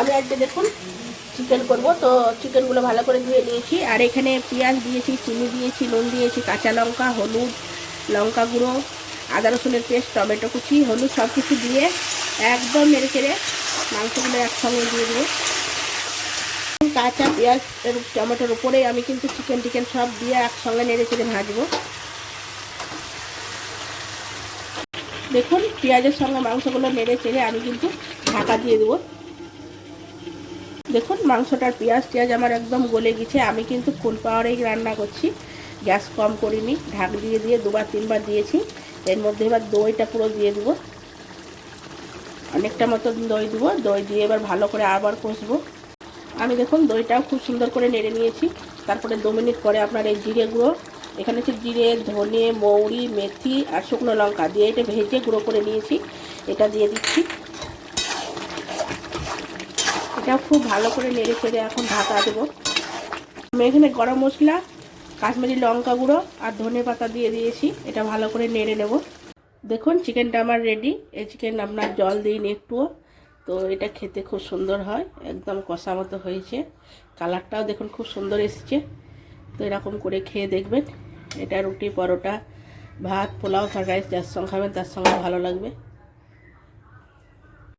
আমি আজকে দেখুন চিকেন করব, তো চিকেনগুলো ভালো করে ধুয়ে নিয়েছি। আর এখানে পেঁয়াজ দিয়েছি, চিনি দিয়েছি, নুন দিয়েছি, কাঁচা লঙ্কা, হলুদ, লঙ্কা গুঁড়ো, আদা রসুনের পেস্ট, টমেটো কুচি, হলুদ সব কিছু দিয়ে একদম নেড়ে চেড়ে মাংসগুলো একসঙ্গে দিয়ে দেবো। কাঁচা পেঁয়াজ টমেটোর উপরেই আমি কিন্তু চিকেন সব দিয়ে একসঙ্গে নেড়ে চেড়ে ভাজবো। দেখুন পেঁয়াজের সঙ্গে মাংসগুলো নেড়ে চেড়ে আমি কিন্তু ঢাকা দিয়ে দেবো। দেখুন মাংসটার পেঁয়াজ আমার একদম গলে গেছে। আমি কিন্তু ফুল পাওয়ারেই রান্না করছি, গ্যাস কম করিনি। ঢাক দিয়ে দিয়ে দুবার তিনবার দিয়েছি। এর মধ্যে এবার দইটা পুরো দিয়ে দেবো, অনেকটা মতো দই দেবো। দই দিয়ে এবার ভালো করে আবার কষবো। আমি দেখুন দইটাও খুব সুন্দর করে নেড়ে নিয়েছি। তারপরে 2 মিনিট পরে আপনার এই জিরে গুঁড়ো, এখানে হচ্ছে জিরে, ধনে, মৌরি, মেথি আর শুকনো লঙ্কা দিয়ে এটা ভেজে গুঁড়ো করে নিয়েছি, এটা দিয়ে দিচ্ছি। এটা খুব ভালো করে নেড়ে চেড়ে এখন ঢাকা দেবো। আমি এখানে গরম মশলা, কাশ্মীরি লঙ্কা গুঁড়ো আর ধনে পাতা দিয়ে দিয়েছি। এটা ভালো করে নেড়ে নেব। দেখুন চিকেনটা আমার রেডি। এই চিকেন আপনার জল দিইনি একটুও, তো এটা খেতে খুব সুন্দর হয়, একদম কষা মতো হয়েছে। কালারটাও দেখুন খুব সুন্দর এসেছে। তো এরকম করে খেয়ে দেখবেন। এটা রুটি, পরোটা, ভাত, পোলাও, তরকারি যার সঙ্গে খাবেন তার সঙ্গে ভালো লাগবে।